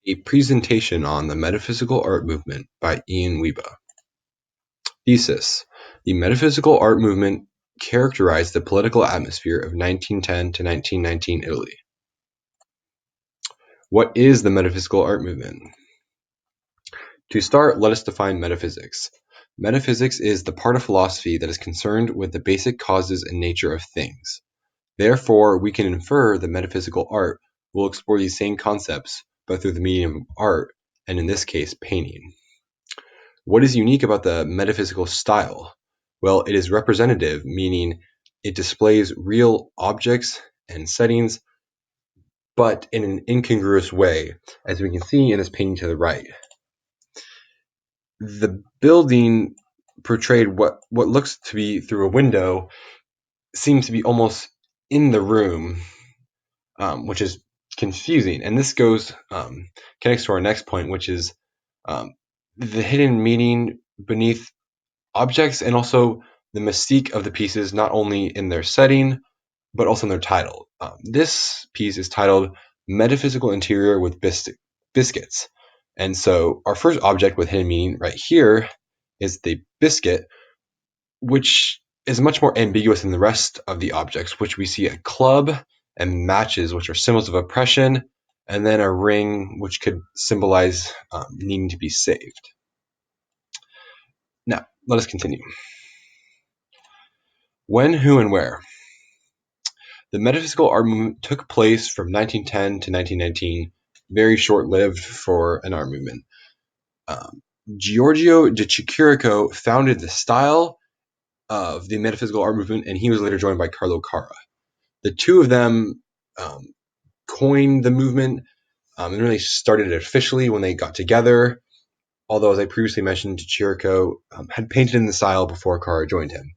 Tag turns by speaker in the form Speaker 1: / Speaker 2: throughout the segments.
Speaker 1: A presentation on the metaphysical art movement by Wehba. Thesis: The metaphysical art movement characterized the political atmosphere of 1910 to 1919 Italy. What is the metaphysical art movement? To start, let us define metaphysics. Metaphysics is the part of philosophy that is concerned with the basic causes and nature of things. Therefore, we can infer that metaphysical art will explore these same concepts, but through the medium of art, and in this case, painting. What is unique about the metaphysical style? Well, it is representative, meaning it displays real objects and settings, but in an incongruous way, as we can see in this painting to the right. The building portrayed what looks to be through a window seems to be almost in the room, which is confusing. And this connects to our next point, which is the hidden meaning beneath objects and also the mystique of the pieces, not only in their setting, but also in their title. This piece is titled Metaphysical Interior with Biscuits. And so our first object with hidden meaning right here is the biscuit, which is much more ambiguous than the rest of the objects, which we see a club and matches, which are symbols of oppression, and then a ring, which could symbolize needing to be saved. Now, let us continue. When, who, and where? The metaphysical art movement took place from 1910 to 1919, very short-lived for an art movement. Giorgio de Chirico founded the style of the metaphysical art movement, and he was later joined by Carlo Carra. The two of them coined the movement and really started it officially when they got together, although, as I previously mentioned, de Chirico had painted in the style before Carra joined him.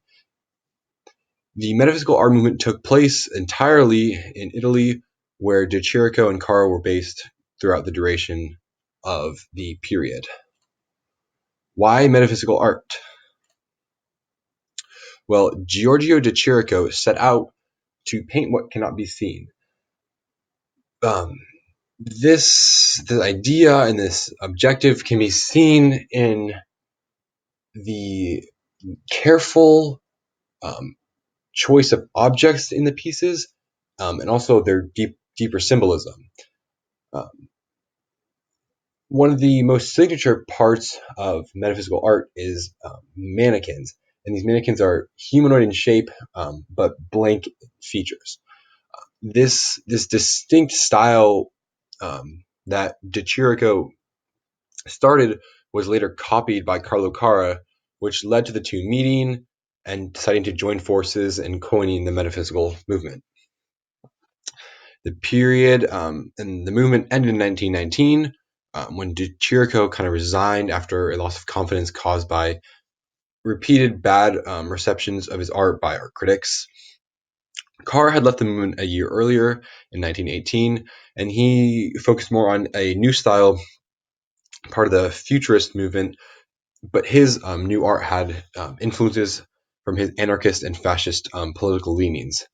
Speaker 1: The metaphysical art movement took place entirely in Italy, where de Chirico and Carra were based throughout the duration of the period. Why metaphysical art? Well, Giorgio de Chirico set out to paint what cannot be seen. This idea and this objective can be seen in the careful choice of objects in the pieces, and also their deeper symbolism. One of the most signature parts of metaphysical art is mannequins, and these mannequins are humanoid in shape, but blank features. This distinct style that de Chirico started was later copied by Carlo Carra, which led to the two meeting and deciding to join forces and coining the metaphysical movement. The period and the movement ended in 1919 when de Chirico kind of resigned after a loss of confidence caused by repeated bad receptions of his art by art critics. Carra had left the movement a year earlier in 1918, and he focused more on a new style, part of the futurist movement, but his new art had influences from his anarchist and fascist political leanings.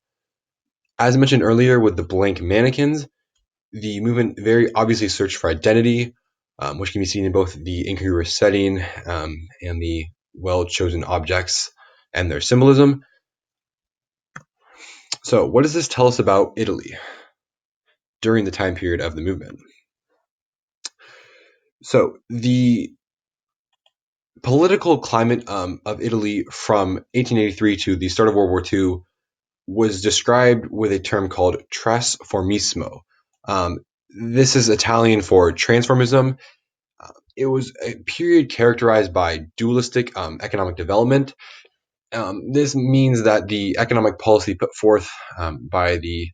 Speaker 1: As I mentioned earlier with the blank mannequins, the movement very obviously searched for identity, which can be seen in both the incongruous setting and the well-chosen objects and their symbolism. So what does this tell us about Italy during the time period of the movement? So the political climate of Italy from 1883 to the start of World War II was described with a term called trasformismo. This is Italian for transformism. It was a period characterized by dualistic economic development. This means that the economic policy put forth by the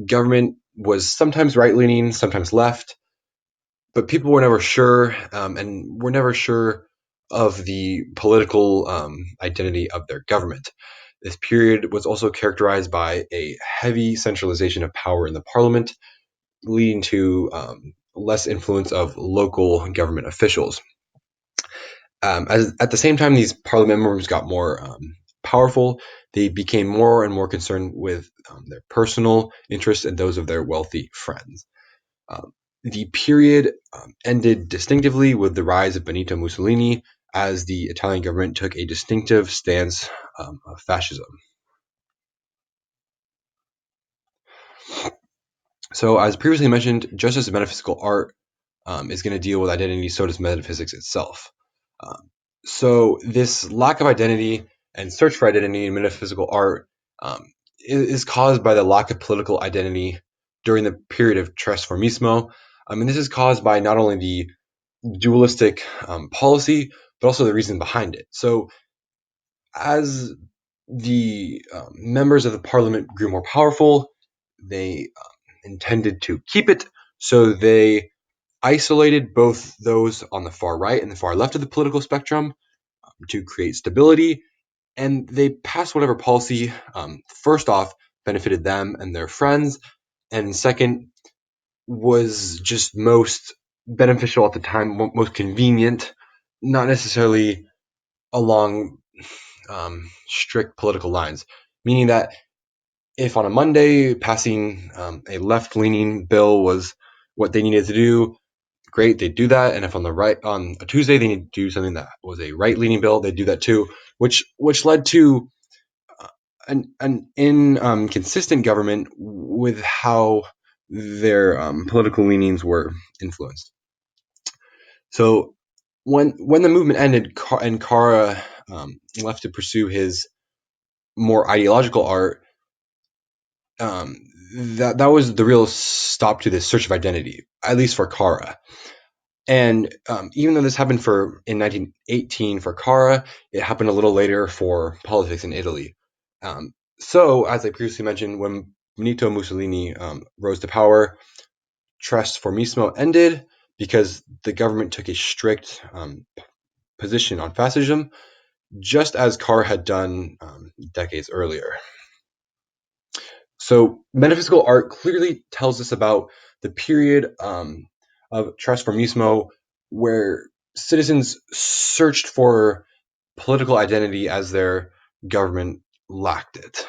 Speaker 1: government was sometimes right-leaning, sometimes left, but people were never sure and were never sure of the political identity of their government. This period was also characterized by a heavy centralization of power in the parliament, leading to less influence of local government officials. At the same time, these parliament members got more powerful. They became more and more concerned with their personal interests and those of their wealthy friends. The period ended distinctively with the rise of Benito Mussolini as the Italian government took a distinctive stance of fascism. So, as previously mentioned, just as metaphysical art is going to deal with identity, so does metaphysics itself. Um, so, this lack of identity and search for identity in metaphysical art is caused by the lack of political identity during the period of Transformismo. And this is caused by not only the dualistic policy, but also the reason behind it. So, as the members of the parliament grew more powerful, they intended to keep it. So, they isolated both those on the far right and the far left of the political spectrum to create stability. And they passed whatever policy, first off, benefited them and their friends, and second, was just most beneficial at the time, most convenient, not necessarily along strict political lines. Meaning that if on a Monday passing a left leaning bill was what they needed to do, great, they'd do that. And if on a Tuesday they need to do something that was a right leaning bill, they'd do that too, which led to an inconsistent government with how their political leanings were influenced. So when the movement ended and Kara left to pursue his more ideological art, um, that was the real stop to this search of identity, at least for Kara. And even though this happened in 1918 for Kara, it happened a little later for politics in Italy. So, as I previously mentioned, when Benito Mussolini rose to power, Trasformismo ended because the government took a strict position on fascism, just as Kara had done decades earlier. So, metaphysical art clearly tells us about the period of Trasformismo where citizens searched for political identity as their government lacked it.